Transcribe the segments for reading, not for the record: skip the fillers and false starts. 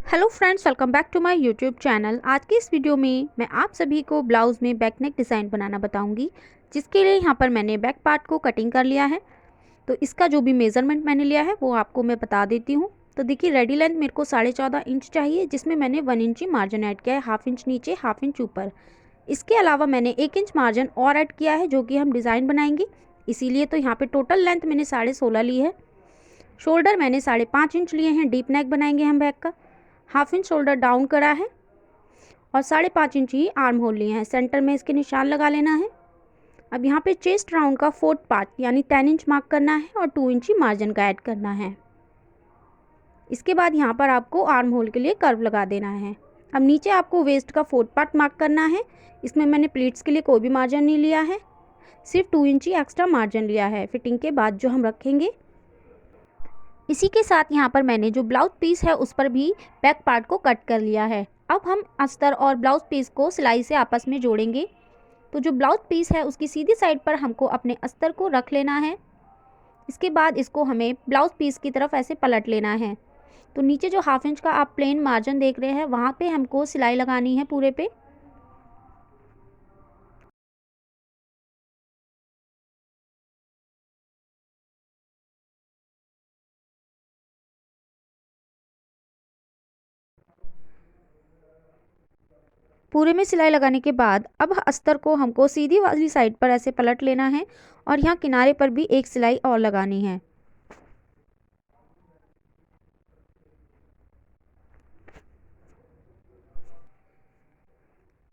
Hello friends, welcome back to my YouTube channel. आज की इस वीडियो में मैं आप सभी को ब्लाउज़ में बैक नेक डिज़ाइन बनाना बताऊंगी, जिसके लिए यहाँ पर मैंने बैक पार्ट को कटिंग कर लिया है। तो इसका जो भी मेज़रमेंट मैंने लिया है वो आपको मैं बता देती हूँ। तो देखिए, रेडी लेंथ मेरे को 14.5 इंच चाहिए, जिसमें मैंने 1 इंच मार्जिन ऐड किया है, हाफ इंच नीचे हाफ इंच ऊपर। इसके अलावा मैंने 1 इंच मार्जिन और ऐड किया है, जो कि हम डिज़ाइन बनाएंगे, इसीलिए तो यहाँ पर टोटल लेंथ मैंने 16.5 ली है। शोल्डर मैंने 5.5 इंच लिए हैं, डीप नेक बनाएंगे हम बैक का। हाफ इंच शोल्डर डाउन करा है और 5.5 इंच ही आर्म होल लिए हैं। सेंटर में इसके निशान लगा लेना है। अब यहाँ पे चेस्ट राउंड का 4th पार्ट यानी 10 इंच मार्क करना है और 2 इंच ही मार्जिन का ऐड करना है। इसके बाद यहाँ पर आपको आर्म होल के लिए कर्व लगा देना है। अब नीचे आपको वेस्ट का 4th पार्ट मार्क करना है। इसमें मैंने प्लीट्स के लिए कोई भी मार्जिन नहीं लिया है, सिर्फ 2 इंच ही एक्स्ट्रा मार्जिन लिया है फिटिंग के बाद जो हम रखेंगे। इसी के साथ यहाँ पर मैंने जो ब्लाउज पीस है उस पर भी बैक पार्ट को कट कर लिया है। अब हम अस्तर और ब्लाउज पीस को सिलाई से आपस में जोड़ेंगे। तो जो ब्लाउज पीस है उसकी सीधी साइड पर हमको अपने अस्तर को रख लेना है। इसके बाद इसको हमें ब्लाउज पीस की तरफ ऐसे पलट लेना है। तो नीचे जो हाफ इंच का आप प्लेन मार्जिन देख रहे हैं वहाँ पे हमको सिलाई लगानी है पूरे पे। पूरे में सिलाई लगाने के बाद अब अस्तर को हमको सीधी वाली साइड पर ऐसे पलट लेना है और यहाँ किनारे पर भी एक सिलाई और लगानी है।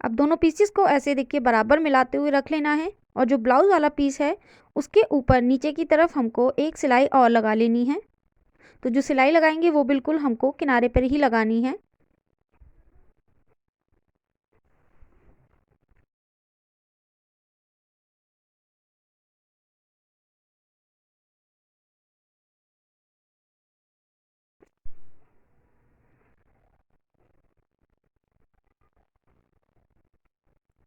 अब दोनों पीसेस को ऐसे देखिए बराबर मिलाते हुए रख लेना है और जो ब्लाउज वाला पीस है उसके ऊपर नीचे की तरफ हमको एक सिलाई और लगा लेनी है। तो जो सिलाई लगाएंगे वो बिल्कुल हमको किनारे पर ही लगानी है।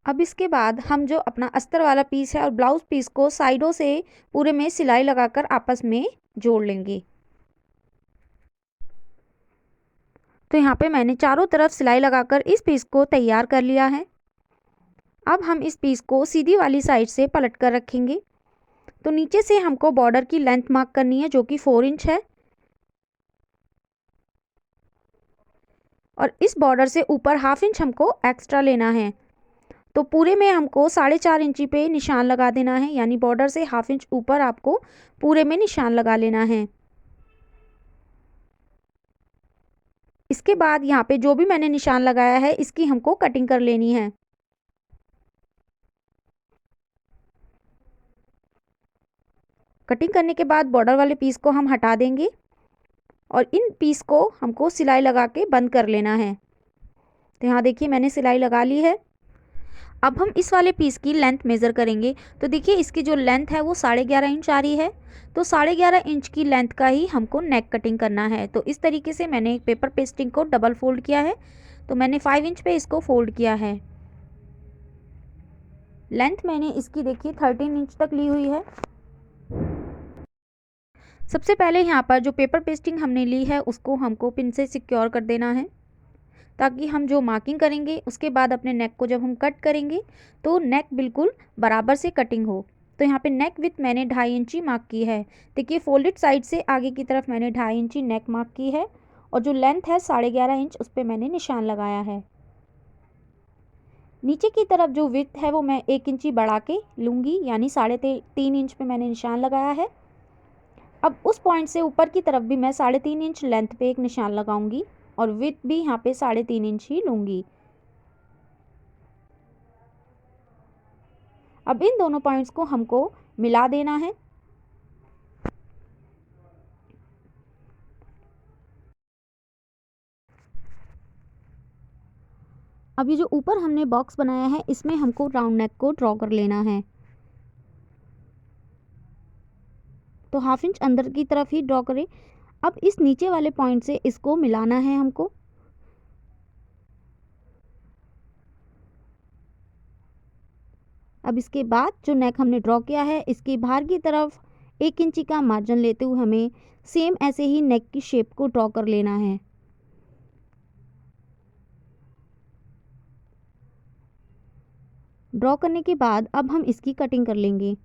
अब इसके बाद हम जो अपना अस्तर वाला पीस है और ब्लाउज पीस को साइडों से पूरे में सिलाई लगाकर आपस में जोड़ लेंगे। तो यहाँ पे मैंने चारों तरफ सिलाई लगाकर इस पीस को तैयार कर लिया है। अब हम इस पीस को सीधी वाली साइड से पलट कर रखेंगे। तो नीचे से हमको बॉर्डर की लेंथ मार्क करनी है, जो कि 4 इंच है, और इस बॉर्डर से ऊपर हाफ इंच हमको एक्स्ट्रा लेना है। तो पूरे में हमको 4.5 इंची पे निशान लगा देना है, यानी बॉर्डर से हाफ इंच ऊपर आपको पूरे में निशान लगा लेना है। इसके बाद यहाँ पे जो भी मैंने निशान लगाया है इसकी हमको कटिंग कर लेनी है। कटिंग करने के बाद बॉर्डर वाले पीस को हम हटा देंगे और इन पीस को हमको सिलाई लगा के बंद कर लेना है। तो यहाँ देखिए मैंने सिलाई लगा ली है। अब हम इस वाले पीस की लेंथ मेज़र करेंगे। तो देखिए इसकी जो लेंथ है वो 11.5 इंच आ रही है। तो 11.5 इंच की लेंथ का ही हमको नेक कटिंग करना है। तो इस तरीके से मैंने पेपर पेस्टिंग को डबल फोल्ड किया है। तो मैंने 5 इंच पे इसको फोल्ड किया है। लेंथ मैंने इसकी देखिए 13 इंच तक ली हुई है। सबसे पहले यहाँ पर जो पेपर पेस्टिंग हमने ली है उसको हमको पिन से सिक्योर कर देना है, ताकि हम जो मार्किंग करेंगे उसके बाद अपने नेक को जब हम कट करेंगे तो नेक बिल्कुल बराबर से कटिंग हो। तो यहाँ पे नेक विथ मैंने 2.5 इंची मार्क की है। देखिए फोल्डेड साइड से आगे की तरफ मैंने 2.5 इंची नेक मार्क की है और जो लेंथ है 11.5 इंच उस पर मैंने निशान लगाया है। नीचे की तरफ जो विड्थ है वो मैं 1 इंची बढ़ा के लूँगी, यानी 3.5 इंच पे मैंने निशान लगाया है। अब उस पॉइंट से ऊपर की तरफ भी मैं 3.5 इंच लेंथ पे एक निशान लगाऊंगी और विड्थ भी यहाँ पे 3.5 इंच ही लूँगी। अब इन दोनों पॉइंट्स को हमको मिला देना है। अब ये जो ऊपर हमने बॉक्स बनाया है इसमें हमको राउंड नेक को ड्रॉ कर लेना है। तो हाफ इंच अंदर की तरफ ही ड्रॉ करें। अब इस नीचे वाले पॉइंट से इसको मिलाना है हमको। अब इसके बाद जो नेक हमने ड्रॉ किया है इसकी बाहर की तरफ 1 इंची का मार्जिन लेते हुए हमें सेम ऐसे ही नेक की शेप को ड्रॉ कर लेना है। ड्रॉ करने के बाद अब हम इसकी कटिंग कर लेंगे।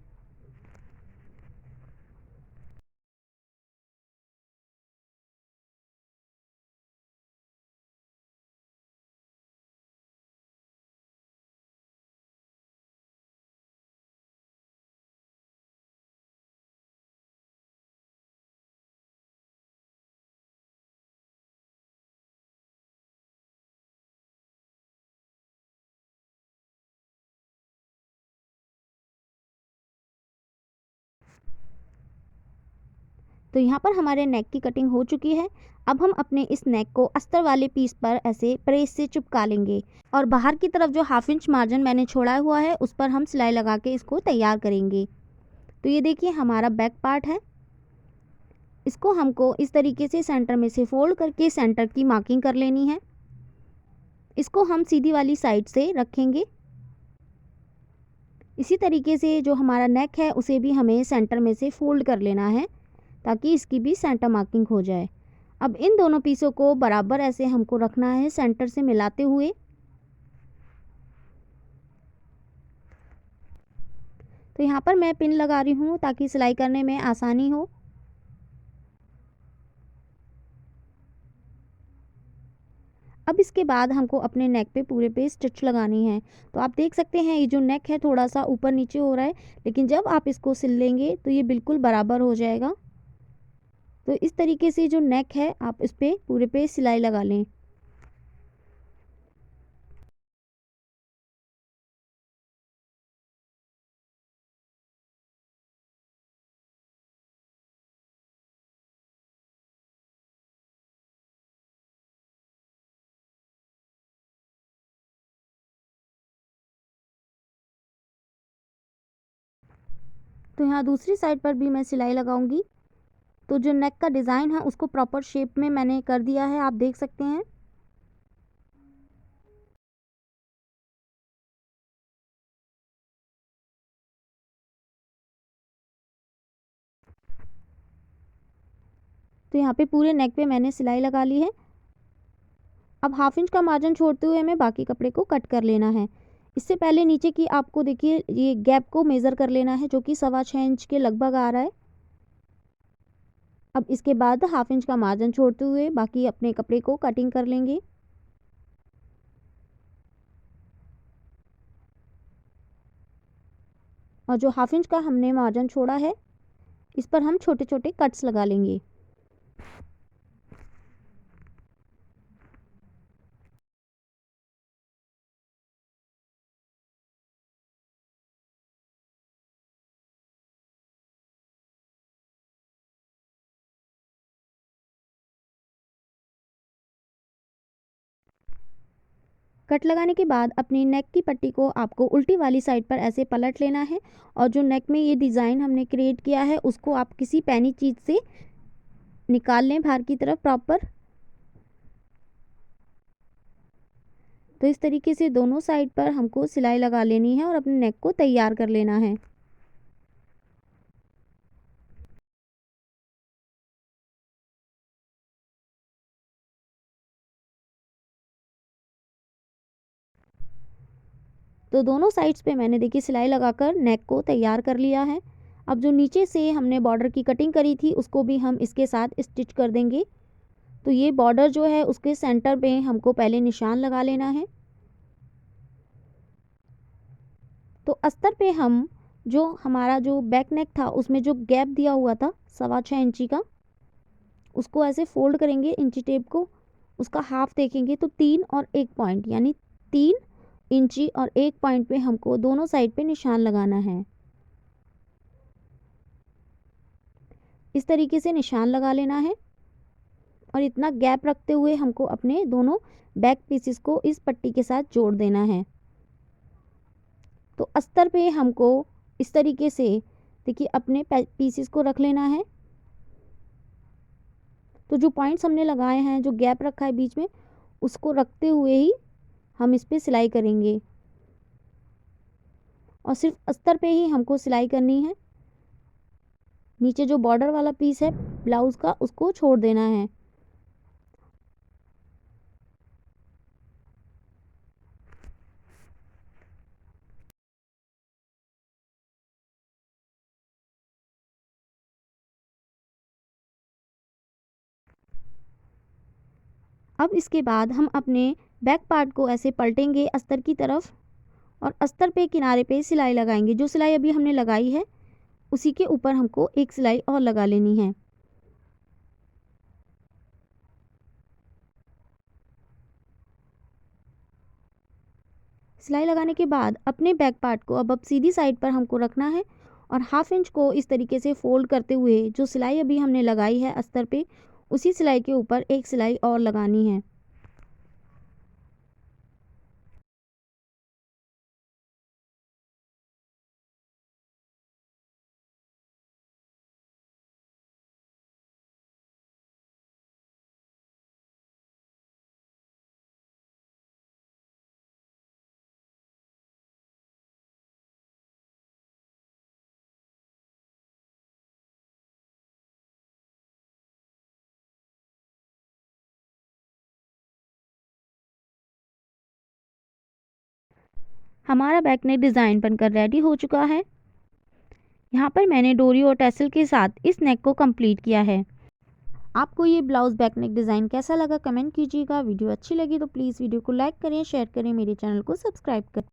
तो यहाँ पर हमारे नेक की कटिंग हो चुकी है। अब हम अपने इस नेक को अस्तर वाले पीस पर ऐसे प्रेस से चिपका लेंगे और बाहर की तरफ जो 1/2 इंच मार्जिन मैंने छोड़ा हुआ है उस पर हम सिलाई लगा के इसको तैयार करेंगे। तो ये देखिए हमारा बैक पार्ट है। इसको हमको इस तरीके से सेंटर में से फोल्ड करके सेंटर की मार्किंग कर लेनी है। इसको हम सीधी वाली साइड से रखेंगे। इसी तरीके से जो हमारा नेक है उसे भी हमें सेंटर में से फोल्ड कर लेना है ताकि इसकी भी सेंटर मार्किंग हो जाए। अब इन दोनों पीसों को बराबर ऐसे हमको रखना है सेंटर से मिलाते हुए। तो यहाँ पर मैं पिन लगा रही हूँ ताकि सिलाई करने में आसानी हो। अब इसके बाद हमको अपने नेक पे पूरे पे स्टिच लगानी है। तो आप देख सकते हैं ये जो नेक है थोड़ा सा ऊपर नीचे हो रहा है, लेकिन जब आप इसको सिल लेंगे तो ये बिल्कुल बराबर हो जाएगा। तो इस तरीके से जो नेक है आप इस पे पूरे पे सिलाई लगा लें। तो यहाँ दूसरी साइड पर भी मैं सिलाई लगाऊंगी। तो जो नेक का डिज़ाइन है उसको प्रॉपर शेप में मैंने कर दिया है, आप देख सकते हैं। तो यहाँ पे पूरे नेक पे मैंने सिलाई लगा ली है। अब 1/2 इंच का मार्जिन छोड़ते हुए हमें बाकी कपड़े को कट कर लेना है। इससे पहले नीचे की आपको देखिए ये गैप को मेज़र कर लेना है जो कि 6.25 इंच के लगभग आ रहा है। अब इसके बाद 1/2 इंच का मार्जिन छोड़ते हुए बाकी अपने कपड़े को कटिंग कर लेंगे। और जो 1/2 इंच का हमने मार्जिन छोड़ा है इस पर हम छोटे छोटे कट्स लगा लेंगे। कट लगाने के बाद अपनी नेक की पट्टी को आपको उल्टी वाली साइड पर ऐसे पलट लेना है और जो नेक में ये डिज़ाइन हमने क्रिएट किया है उसको आप किसी पैनी चीज़ से निकाल लें बाहर की तरफ प्रॉपर। तो इस तरीके से दोनों साइड पर हमको सिलाई लगा लेनी है और अपने नेक को तैयार कर लेना है। तो दोनों साइड्स पे मैंने देखिए सिलाई लगाकर नेक को तैयार कर लिया है। अब जो नीचे से हमने बॉर्डर की कटिंग करी थी उसको भी हम इसके साथ स्टिच कर देंगे। तो ये बॉर्डर जो है उसके सेंटर पे हमको पहले निशान लगा लेना है। तो अस्तर पे हम जो हमारा जो बैक नेक था उसमें जो गैप दिया हुआ था 6.25 इंची का, उसको ऐसे फोल्ड करेंगे इंची टेप को, उसका हाफ देखेंगे तो 3 और 1 पॉइंट यानी 3 इंची और 1 पॉइंट पे हमको दोनों साइड पे निशान लगाना है। इस तरीके से निशान लगा लेना है और इतना गैप रखते हुए हमको अपने दोनों बैक पीसेस को इस पट्टी के साथ जोड़ देना है। तो अस्तर पे हमको इस तरीके से देखिए अपने पीसेस को रख लेना है। तो जो पॉइंट्स हमने लगाए हैं जो गैप रखा है बीच में उसको रखते हुए ही हम इस पे सिलाई करेंगे और सिर्फ अस्तर पे ही हमको सिलाई करनी है। नीचे जो बॉर्डर वाला पीस है ब्लाउज़ का उसको छोड़ देना है। अब इसके बाद हम अपने बैक पार्ट को ऐसे पलटेंगे अस्तर की तरफ और अस्तर पे किनारे पे सिलाई लगाएंगे। जो सिलाई अभी हमने लगाई है उसी के ऊपर हमको एक सिलाई और लगा लेनी है। सिलाई लगाने के बाद अपने बैक पार्ट को अब सीधी साइड पर हमको रखना है और 1/2 इंच को इस तरीके से फोल्ड करते हुए जो सिलाई अभी हमने लगाई है अस्तर पे उसी सिलाई के ऊपर एक सिलाई और लगानी है। हमारा बैक नेक डिज़ाइन बनकर रेडी हो चुका है। यहाँ पर मैंने डोरी और टैसल के साथ इस नेक को कंप्लीट किया है। आपको ये ब्लाउज़ बैक नेक डिज़ाइन कैसा लगा कमेंट कीजिएगा। वीडियो अच्छी लगी तो प्लीज़ वीडियो को लाइक करें, शेयर करें, मेरे चैनल को सब्सक्राइब करें।